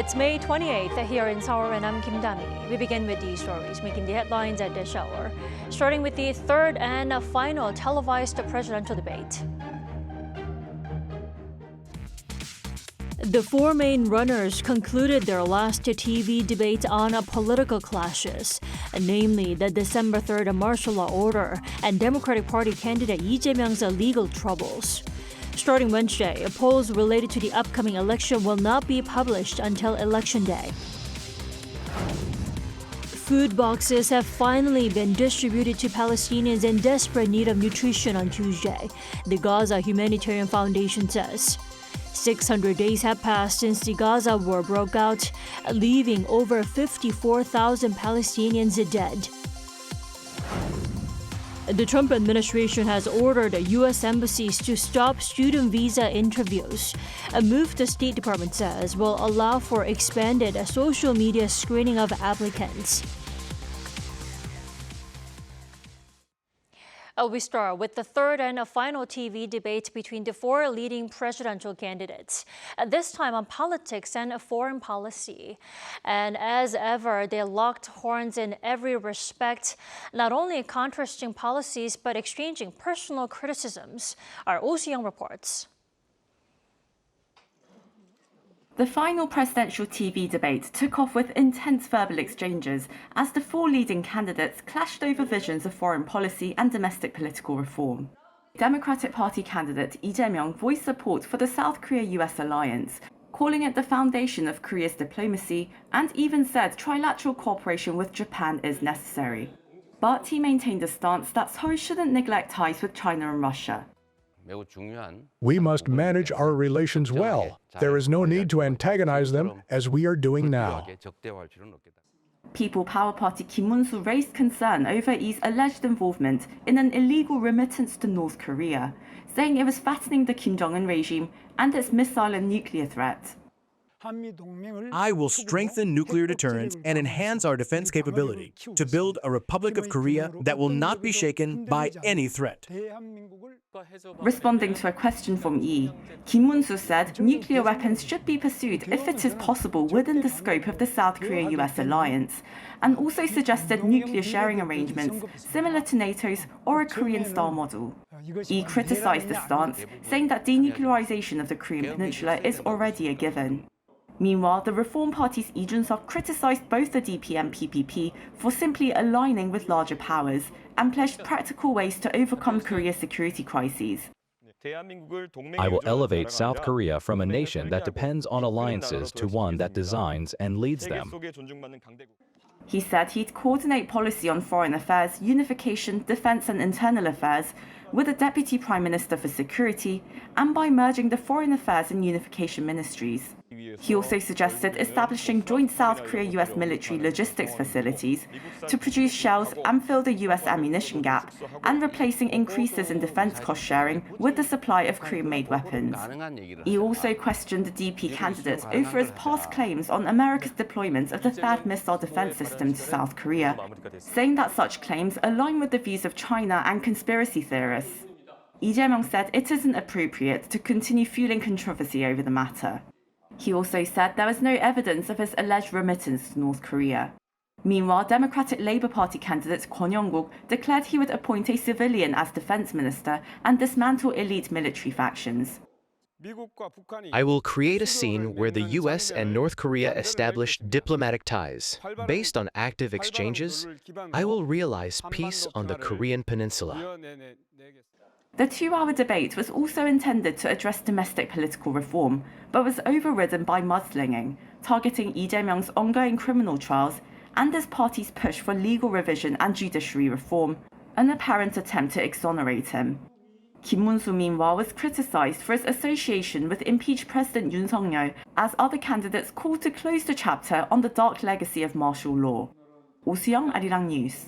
It's May 28th here in Seoul, and I'm Kim Dami. We begin with these stories making the headlines at this hour, starting with the third and final televised presidential debate. The four main runners concluded their last TV debate on political clashes, namely the December 3rd martial law order and Democratic Party candidate Lee Jae-myung's legal troubles. Starting Wednesday, polls related to the upcoming election will not be published until Election Day. Food boxes have finally been distributed to Palestinians in desperate need of nutrition on Tuesday, the Gaza Humanitarian Foundation says. 600 days have passed since the Gaza war broke out, leaving over 54,000 Palestinians dead. The Trump administration has ordered U.S. embassies to stop student visa interviews, a move the State Department says will allow for expanded social media screening of applicants. We start with the third and final TV debate between the four leading presidential candidates, this time on politics and foreign policy. And as ever, they locked horns in every respect, not only contrasting policies, but exchanging personal criticisms. Our Oh Si-young reports. The final presidential TV debate took off with intense verbal exchanges as the four leading candidates clashed over visions of foreign policy and domestic political reform. Democratic Party candidate Lee Jae-myung voiced support for the South Korea-U.S. alliance, calling it the foundation of Korea's diplomacy, and even said trilateral cooperation with Japan is necessary. But he maintained a stance that Seoul shouldn't neglect ties with China and Russia. We must manage our relations well. There is no need to antagonize them as we are doing now. People Power Party Kim Mun-soo raised concern over Lee's alleged involvement in an illegal remittance to North Korea, saying it was fattening the Kim Jong-un regime and its missile and nuclear threat. I will strengthen nuclear deterrence and enhance our defense capability to build a Republic of Korea that will not be shaken by any threat. Responding to a question from Lee, Kim Mun-soo said nuclear weapons should be pursued if it is possible within the scope of the South Korea-U.S. alliance, and also suggested nuclear sharing arrangements similar to NATO's or a Korean-style model. Lee criticized the stance, saying that denuclearization of the Korean peninsula is already a given. Meanwhile, the Reform Party's Lee Jun-seok criticized both the DP and PPP for simply aligning with larger powers and pledged practical ways to overcome Korea's security crises. I will elevate South Korea from a nation that depends on alliances to one that designs and leads them. He said he'd coordinate policy on foreign affairs, unification, defense and internal affairs with a Deputy Prime Minister for Security and by merging the Foreign Affairs and Unification Ministries. He also suggested establishing joint South Korea-U.S. military logistics facilities to produce shells and fill the U.S. ammunition gap, and replacing increases in defense cost sharing with the supply of Korean-made weapons. He also questioned the DP candidate over his past claims on America's deployment of the THAAD missile defense system to South Korea, saying that such claims align with the views of China and conspiracy theorists. Lee Jae-myung said it isn't appropriate to continue fueling controversy over the matter. He also said there was no evidence of his alleged remittance to North Korea. Meanwhile, Democratic Labour Party candidate Kwon Young-guk declared he would appoint a civilian as defense minister and dismantle elite military factions. I will create a scene where the U.S. and North Korea establish diplomatic ties. Based on active exchanges, I will realize peace on the Korean peninsula. The two-hour debate was also intended to address domestic political reform, but was overridden by mudslinging, targeting Lee Jae-myung's ongoing criminal trials and his party's push for legal revision and judiciary reform, an apparent attempt to exonerate him. Kim Mun-soo, meanwhile, was criticized for his association with impeached President Yoon Suk-yeol as other candidates called to close the chapter on the dark legacy of martial law. Oh Si-young, Arirang News.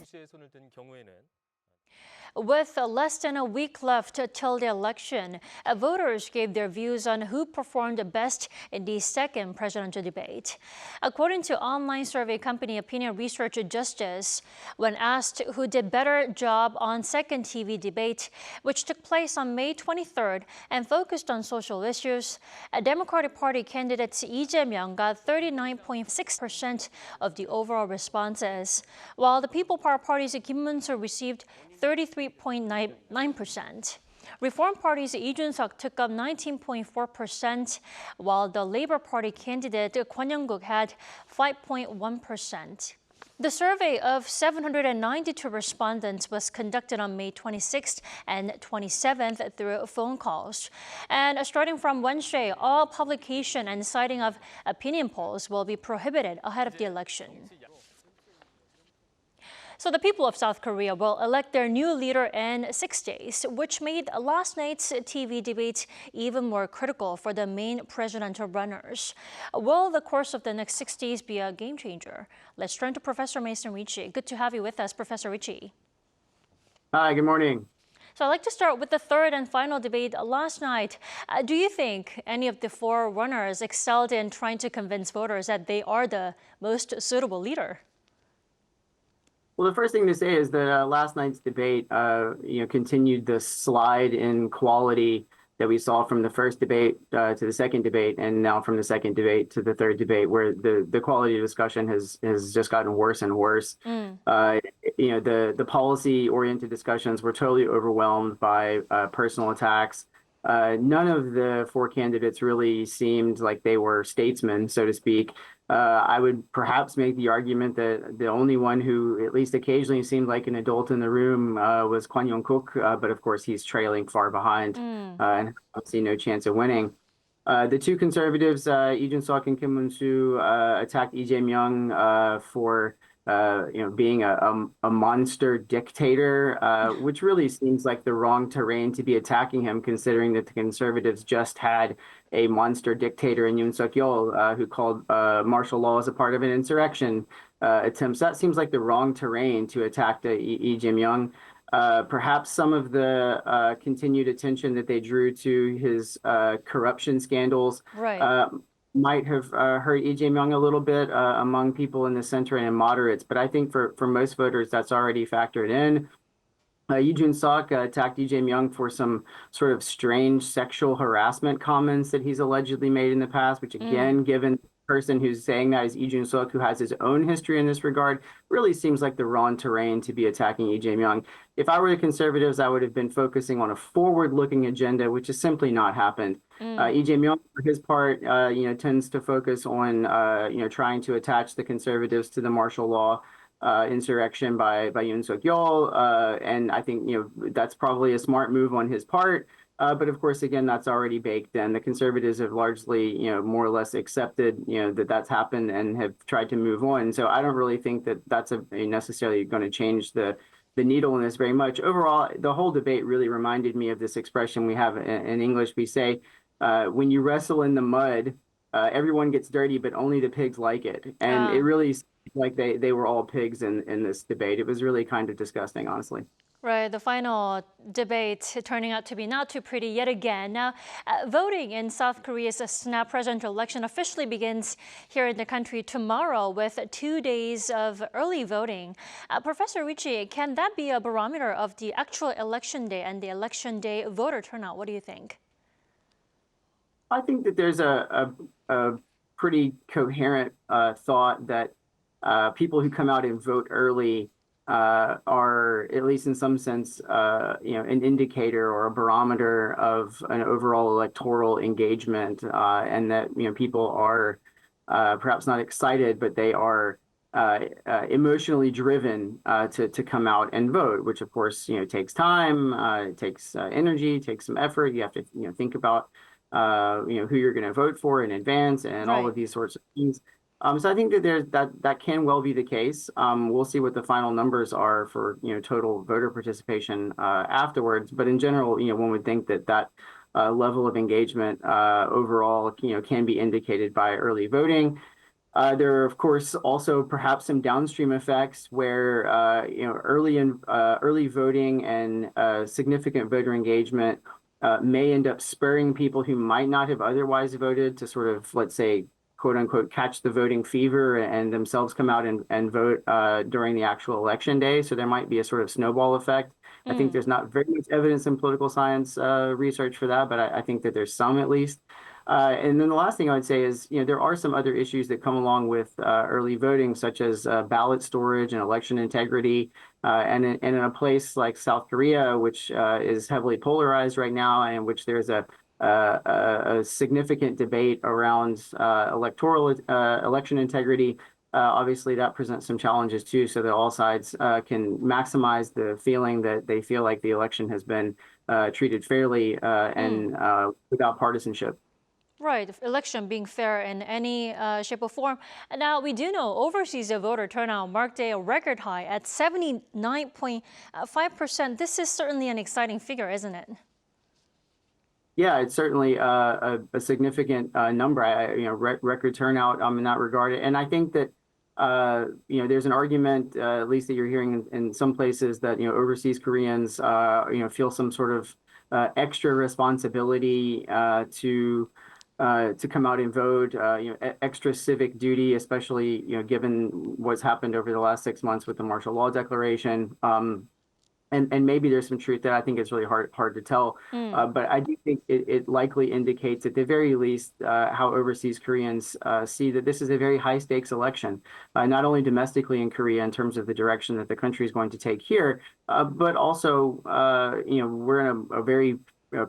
With less than a week left till the election, voters gave their views on who performed best in the second presidential debate. According to online survey company opinion research Justice, when asked who did better job on second TV debate, which took place on May 23rd and focused on social issues, a Democratic Party candidate Lee Jae-myung got 39.6% of the overall responses, while the People Power Party's Kim Mun-soo received 33.9%. Reform Party's Lee Jun-seok took up 19.4%, while the Labor Party candidate Kwon Young-guk had 5.1%. The survey of 792 respondents was conducted on May 26th and 27th through phone calls. And starting from Wednesday, all publication and citing of opinion polls will be prohibited ahead of the election. So the people of South Korea will elect their new leader in 6 days, which made last night's TV debate even more critical for the main presidential runners. Will the course of the next 6 days be a game changer? Let's turn to Professor Mason Ricci. Good to have you with us, Professor Ricci. Hi, good morning. So I'd like to start with the third and final debate last night. Do you think any of the four runners excelled in trying to convince voters that they are the most suitable leader? Well, the first thing to say is that last night's debate, continued the slide in quality that we saw from the first debate to the second debate, and now from the second debate to the third debate, where the quality of discussion has just gotten worse and worse. The policy-oriented discussions were totally overwhelmed by personal attacks. None of the four candidates really seemed like they were statesmen, so to speak. I would perhaps make the argument that the only one who at least occasionally seemed like an adult in the room was Kwon Young-guk, but of course he's trailing far behind and I see no chance of winning. The two conservatives, Lee Jun-seok and Kim Mun-soo, attacked Lee Jae-myung for being a monster dictator, which really seems like the wrong terrain to be attacking him, considering that the conservatives just had a monster dictator in Yoon Suk-yeol, who called martial law as a part of an insurrection attempt. So that seems like the wrong terrain to attack Lee Jae-myung. Perhaps some of the continued attention that they drew to his corruption scandals might have hurt Lee Jae-myung a little bit among people in the center and in moderates. But I think for most voters, that's already factored in. Lee Jun-seok attacked Lee Jae-myung for some sort of strange sexual harassment comments that he's allegedly made in the past, which again, given the person who's saying that is Lee Jun-seok, who has his own history in this regard, really seems like the wrong terrain to be attacking Lee Jae-myung. If I were the conservatives, I would have been focusing on a forward-looking agenda, which has simply not happened. Lee Jae-myung, for his part, tends to focus on, trying to attach the conservatives to the martial law insurrection by Yoon Suk-yeol, and I think that's probably a smart move on his part. But of course, again, that's already baked in. The conservatives have largely, more or less accepted, that that's happened and have tried to move on. So I don't really think that that's necessarily going to change the needle in this very much. Overall, the whole debate really reminded me of this expression we have in English. We say, when you wrestle in the mud, everyone gets dirty, but only the pigs like it. And it really seemed like they were all pigs in this debate. It was really kind of disgusting, honestly. Right, the final debate turning out to be not too pretty yet again. Now, voting in South Korea's snap presidential election officially begins here in the country tomorrow with 2 days of early voting. Professor Ricci, can that be a barometer of the actual election day and the election day voter turnout? What do you think? I think that there's a pretty coherent thought that people who come out and vote early are, at least in some sense, an indicator or a barometer of an overall electoral engagement, and that people are perhaps not excited, but they are emotionally driven to come out and vote, which of course takes time, it takes energy, takes some effort. You have to think about who you're going to vote for in advance and all of these sorts of things. So I think that that can well be the case. We'll see what the final numbers are for total voter participation afterwards. But in general, one would think that level of engagement overall can be indicated by early voting. There are, of course, also perhaps some downstream effects where early voting and significant voter engagement may end up spurring people who might not have otherwise voted to sort of, let's say, quote unquote, catch the voting fever and themselves come out and vote during the actual election day. So there might be a sort of snowball effect. I think there's not very much evidence in political science research for that, but I think that there's some at least. And then the last thing I would say is, there are some other issues that come along with early voting, such as ballot storage and election integrity. And in a place like South Korea, which is heavily polarized right now, and which there's a significant debate around electoral election integrity, obviously that presents some challenges too, so that all sides can maximize the feeling that they feel like the election has been treated fairly and without partisanship. Right, election being fair in any shape or form. And now we do know overseas voter turnout marked a record high at 79.5%. This is certainly an exciting figure, isn't it? Yeah, it's certainly a significant number. Record turnout in that regard, and I think that there's an argument, at least that you're hearing in some places, that overseas Koreans feel some sort of extra responsibility to come out and vote, extra civic duty, especially given what's happened over the last 6 months with the martial law declaration. And maybe there's some truth there. I think it's really hard to tell. But I do think it likely indicates, at the very least, how overseas Koreans see that this is a very high stakes election, not only domestically in Korea in terms of the direction that the country is going to take here, but also, we're in a very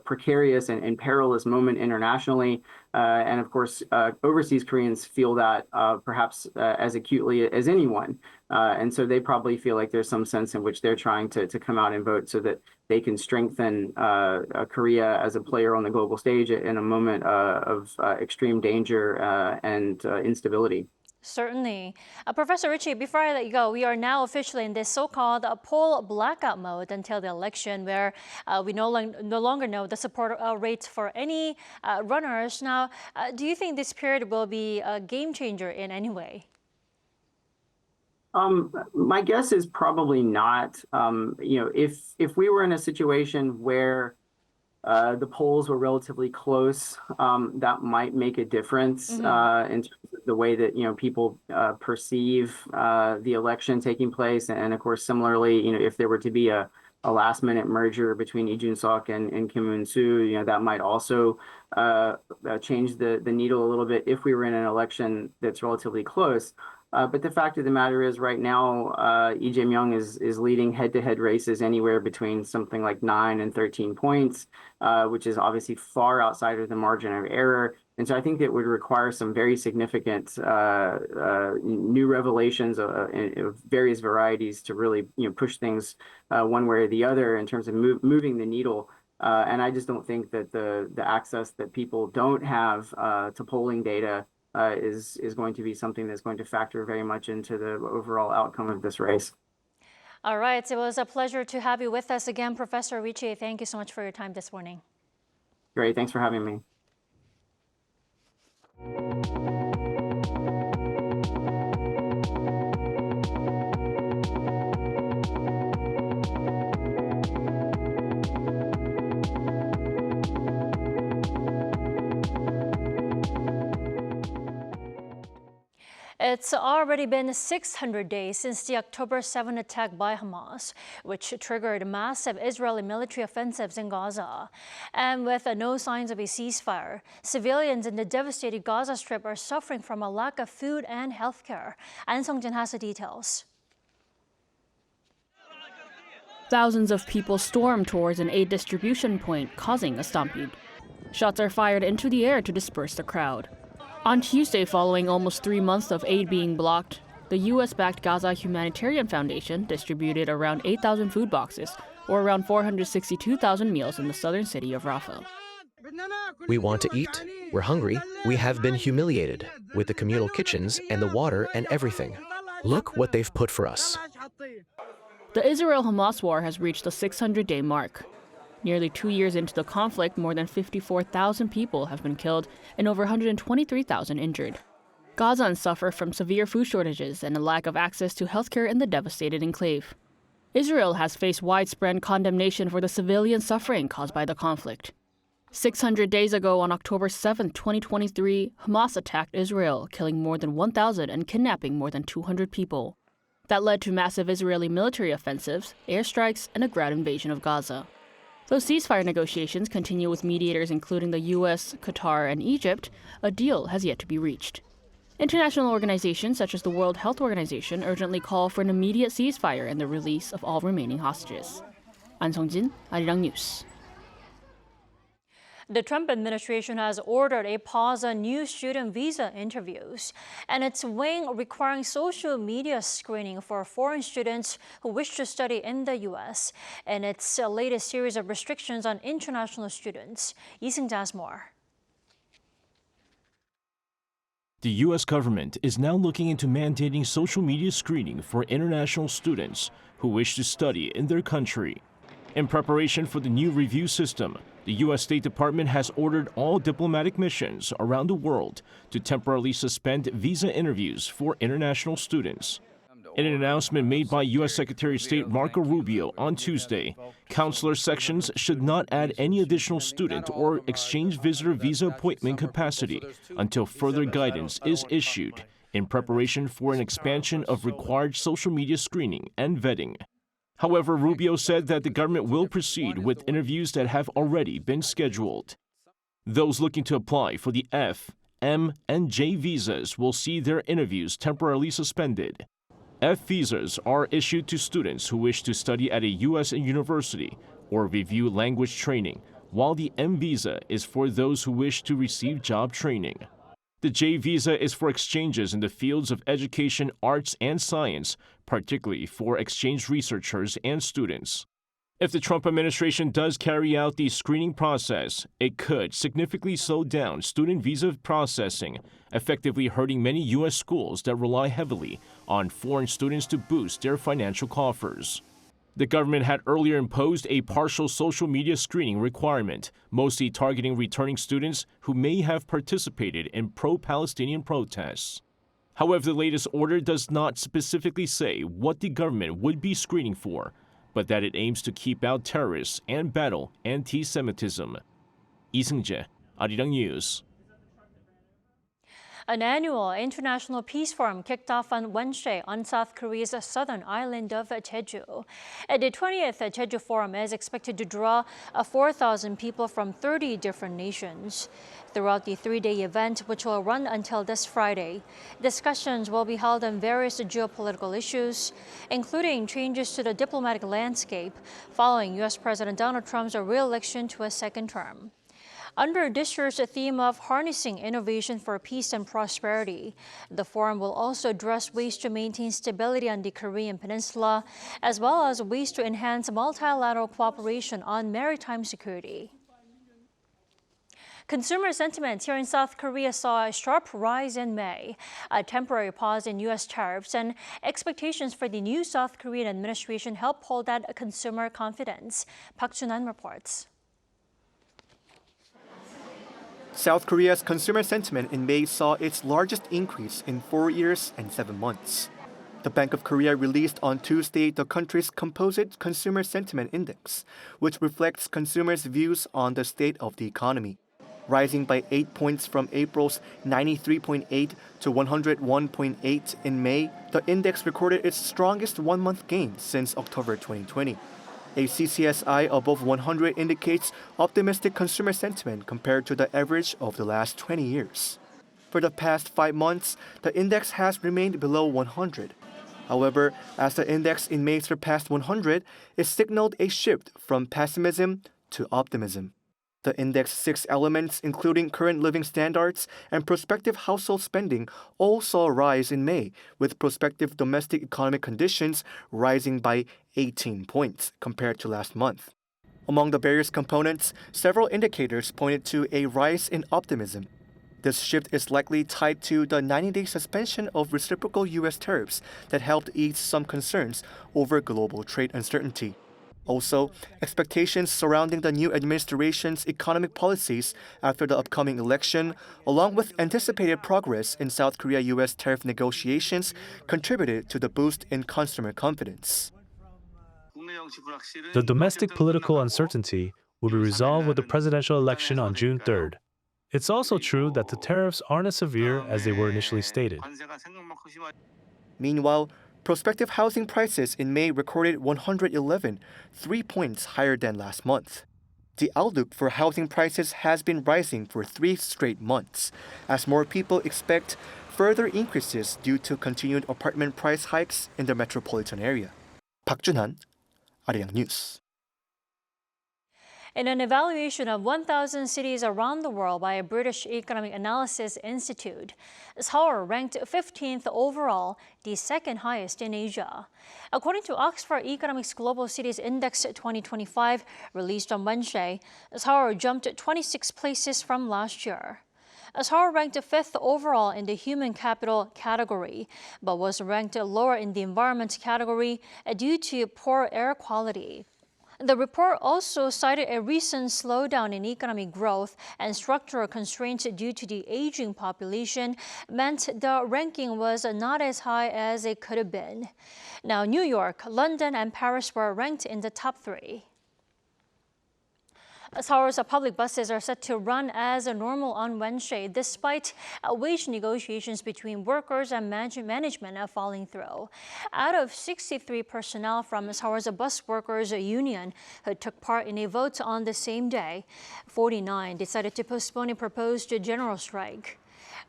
precarious and perilous moment internationally. And of course, overseas Koreans feel that perhaps as acutely as anyone. And so they probably feel like there's some sense in which they're trying to come out and vote so that they can strengthen Korea as a player on the global stage in a moment of extreme danger and instability. Certainly. Professor Ritchie, before I let you go, we are now officially in this so-called poll blackout mode until the election, where we no longer know the support rates for any runners. Now, do you think this period will be a game changer in any way? My guess is probably not. If we were in a situation where the polls were relatively close, that might make a difference in terms of the way that people perceive the election taking place, and of course, similarly, if there were to be a last-minute merger between Lee Jun-suk and Kim Moon-soo, that might also change the needle a little bit if we were in an election that's relatively close. But the fact of the matter is, right now, Lee Jae-myung is leading head-to-head races anywhere between something like 9 and 13 points, which is obviously far outside of the margin of error. And so I think it would require some very significant new revelations of various varieties to really push things one way or the other in terms of moving the needle. And I just don't think that the access that people don't have to polling data is going to be something that's going to factor very much into the overall outcome of this race. All right, it was a pleasure to have you with us again, Professor Ritchie. Thank you so much for your time this morning. Great, thanks for having me. It's already been 600 days since the October 7 attack by Hamas, which triggered massive Israeli military offensives in Gaza. And with no signs of a ceasefire, civilians in the devastated Gaza Strip are suffering from a lack of food and health care. An Sung-jin has the details. Thousands of people stormed towards an aid distribution point, causing a stampede. Shots are fired into the air to disperse the crowd. On Tuesday, following almost 3 months of aid being blocked, the U.S.-backed Gaza Humanitarian Foundation distributed around 8,000 food boxes, or around 462,000 meals in the southern city of Rafah. We want to eat. We're hungry. We have been humiliated with the communal kitchens and the water and everything. Look what they've put for us. The Israel-Hamas war has reached the 600-day mark. Nearly 2 years into the conflict, more than 54,000 people have been killed and over 123,000 injured. Gazans suffer from severe food shortages and a lack of access to healthcare in the devastated enclave. Israel has faced widespread condemnation for the civilian suffering caused by the conflict. 600 days ago, on October 7, 2023, Hamas attacked Israel, killing more than 1,000 and kidnapping more than 200 people. That led to massive Israeli military offensives, airstrikes, and a ground invasion of Gaza. Though ceasefire negotiations continue with mediators including the U.S., Qatar, and Egypt, a deal has yet to be reached. International organizations such as the World Health Organization urgently call for an immediate ceasefire and the release of all remaining hostages. An Sung-jin, Arirang News. The Trump administration has ordered a pause on new student visa interviews, and it's weighing requiring social media screening for foreign students who wish to study in the U.S. and its latest series of restrictions on international students. Lee Seung-jae has more. The U.S. government is now looking into mandating social media screening for international students who wish to study in their country. In preparation for the new review system, the U.S. State Department has ordered all diplomatic missions around the world to temporarily suspend visa interviews for international students. In an announcement made by U.S. Secretary of State Marco Rubio on Tuesday, consular sections should not add any additional student or exchange visitor visa appointment capacity until further guidance is issued in preparation for an expansion of required social media screening and vetting. However, Rubio said that the government will proceed with interviews that have already been scheduled. Those looking to apply for the F, M, and J visas will see their interviews temporarily suspended. F visas are issued to students who wish to study at a U.S. university or review language training, while the M visa is for those who wish to receive job training. The J visa is for exchanges in the fields of education, arts, and science, particularly for exchange researchers and students. If the Trump administration does carry out the screening process, it could significantly slow down student visa processing, effectively hurting many U.S. schools that rely heavily on foreign students to boost their financial coffers. The government had earlier imposed a partial social media screening requirement, mostly targeting returning students who may have participated in pro-Palestinian protests. However, the latest order does not specifically say what the government would be screening for, but that it aims to keep out terrorists and battle anti-Semitism. Lee Seung-jae, Arirang News. An annual international peace forum kicked off on Wednesday on South Korea's southern island of Jeju. The 20th Jeju Forum is expected to draw 4,000 people from 30 different nations. Throughout the three-day event, which will run until this Friday, discussions will be held on various geopolitical issues, including changes to the diplomatic landscape following U.S. President Donald Trump's re-election to a second term. Under this year's theme of harnessing innovation for peace and prosperity, the forum will also address ways to maintain stability on the Korean peninsula, as well as ways to enhance multilateral cooperation on maritime security. Consumer sentiment here in South Korea saw a sharp rise in May, a temporary pause in U.S. tariffs, and expectations for the new South Korean administration help hold that consumer confidence. Park Jun-han reports. South Korea's consumer sentiment in May saw its largest increase in 4 years and 7 months. The Bank of Korea released on Tuesday the country's Composite Consumer Sentiment Index, which reflects consumers' views on the state of the economy. Rising by 8 points from April's 93.8 to 101.8 in May, the index recorded its strongest one-month gain since October 2020. A CSSI above 100 indicates optimistic consumer sentiment compared to the average of the last 20 years. For the past 5 months, the index has remained below 100. However, as the index in May surpassed 100, it signaled a shift from pessimism to optimism. The index's 6 elements, including current living standards and prospective household spending, all saw a rise in May, with prospective domestic economic conditions rising by 18 points compared to last month. Among the various components, several indicators pointed to a rise in optimism. This shift is likely tied to the 90-day suspension of reciprocal U.S. tariffs that helped ease some concerns over global trade uncertainty. Also, expectations surrounding the new administration's economic policies after the upcoming election, along with anticipated progress in South Korea-U.S. tariff negotiations, contributed to the boost in consumer confidence. The domestic political uncertainty will be resolved with the presidential election on June 3rd. It's also true that the tariffs aren't as severe as they were initially stated. Meanwhile, prospective housing prices in May recorded 111, 3 points higher than last month. The outlook for housing prices has been rising for 3 straight months, as more people expect further increases due to continued apartment price hikes in the metropolitan area. Park Jun-han, Arirang News. In an evaluation of 1,000 cities around the world by a British Economic Analysis Institute, Seoul ranked 15th overall, the second highest in Asia. According to Oxford Economics Global Cities Index 2025, released on Wednesday, Seoul jumped 26 places from last year. Seoul ranked 5th overall in the human capital category, but was ranked lower in the environment category due to poor air quality. The report also cited a recent slowdown in economic growth and structural constraints due to the aging population meant the ranking was not as high as it could have been. Now, New York, London, and Paris were ranked in the top 3. Seoul's public buses are set to run as normal on Wednesday, despite wage negotiations between workers and management falling through. Out of 63 personnel from Seoul's bus workers union who took part in a vote on the same day, 49 decided to postpone a proposed general strike.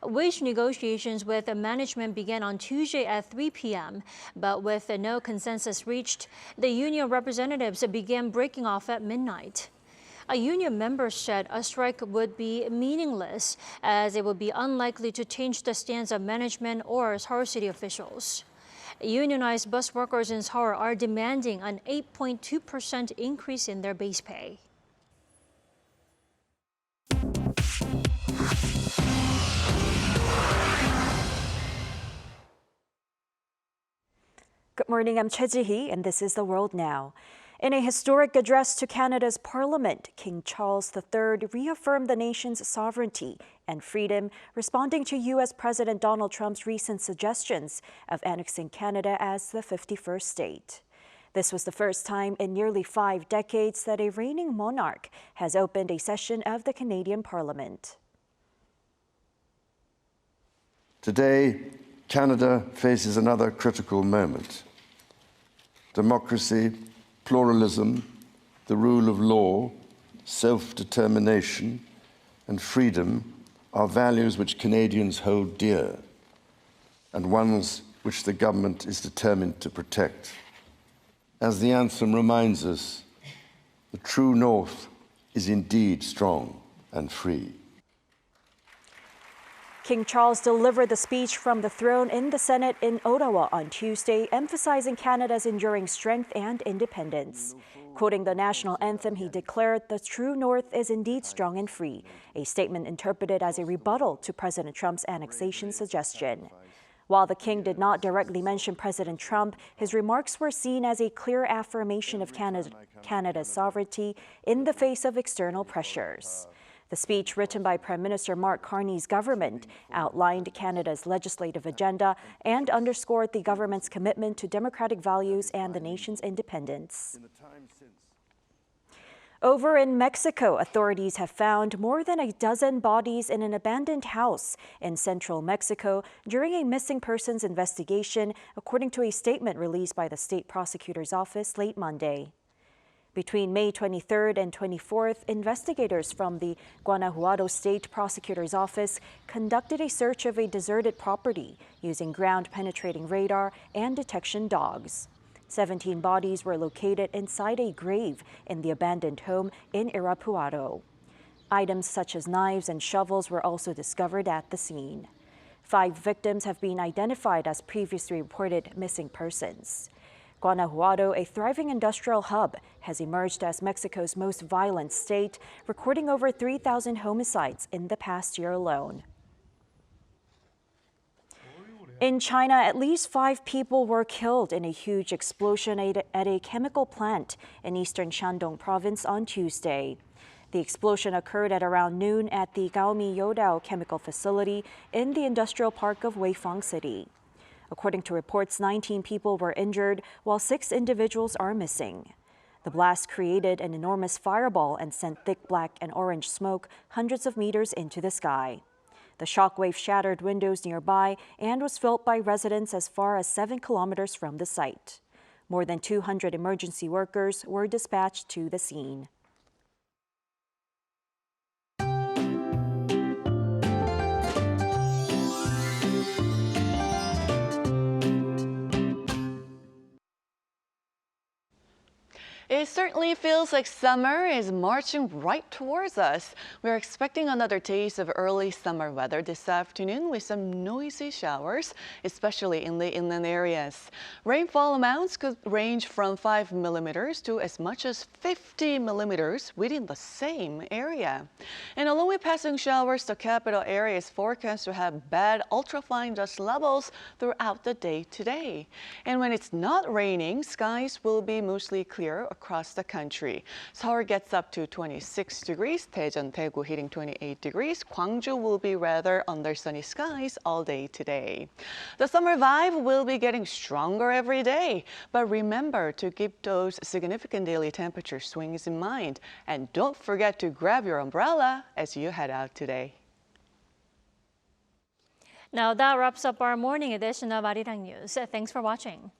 Wage negotiations with management began on Tuesday at 3 p.m., but with no consensus reached, the union representatives began breaking off at midnight. A union member said a strike would be meaningless, as it would be unlikely to change the stance of management or Seoul city officials. Unionized bus workers in Seoul are demanding an 8.2% increase in their base pay. Good morning, I'm Choi Ji-hee, and this is The World Now. In a historic address to Canada's Parliament, King Charles III reaffirmed the nation's sovereignty and freedom, responding to U.S. President Donald Trump's recent suggestions of annexing Canada as the 51st state. This was the first time in nearly 5 decades that a reigning monarch has opened a session of the Canadian Parliament. Today, Canada faces another critical moment. Democracy, pluralism, the rule of law, self-determination, and freedom are values which Canadians hold dear, and ones which the government is determined to protect. As the anthem reminds us, the true North is indeed strong and free. King Charles delivered the speech from the throne in the Senate in Ottawa on Tuesday, emphasizing Canada's enduring strength and independence. Quoting the national anthem, he declared the true North is indeed strong and free, a statement interpreted as a rebuttal to President Trump's annexation suggestion. While the king did not directly mention President Trump, his remarks were seen as a clear affirmation of Canada's sovereignty in the face of external pressures. The speech, written by Prime Minister Mark Carney's government, outlined Canada's legislative agenda and underscored the government's commitment to democratic values and the nation's independence. Over in Mexico, authorities have found more than a dozen bodies in an abandoned house in central Mexico during a missing persons investigation, according to a statement released by the state prosecutor's office late Monday. Between May 23rd and 24th, investigators from the Guanajuato State Prosecutor's Office conducted a search of a deserted property using ground-penetrating radar and detection dogs. 17 bodies were located inside a grave in the abandoned home in Irapuato. Items such as knives and shovels were also discovered at the scene. 5 victims have been identified as previously reported missing persons. Guanajuato, a thriving industrial hub, has emerged as Mexico's most violent state, recording over 3,000 homicides in the past year alone. In China, at least 5 people were killed in a huge explosion at a chemical plant in eastern Shandong province on Tuesday. The explosion occurred at around noon at the Gaomi Youdao chemical facility in the industrial park of Weifang City. According to reports, 19 people were injured, while 6 individuals are missing. The blast created an enormous fireball and sent thick black and orange smoke hundreds of meters into the sky. The shockwave shattered windows nearby and was felt by residents as far as 7 kilometers from the site. More than 200 emergency workers were dispatched to the scene. It certainly feels like summer is marching right towards us. We're expecting another taste of early summer weather this afternoon with some noisy showers, especially in the inland areas. Rainfall amounts could range from 5 millimeters to as much as 50 millimeters within the same area. And along with passing showers, the capital area is forecast to have bad ultrafine dust levels throughout the day today. And when it's not raining, skies will be mostly clear across the country. Seoul gets up to 26 degrees, Daejeon, Daegu hitting 28 degrees. Gwangju will be rather under sunny skies all day today. The summer vibe will be getting stronger every day, but remember to keep those significant daily temperature swings in mind. And don't forget to grab your umbrella as you head out today. Now that wraps up our morning edition of Arirang News. Thanks for watching.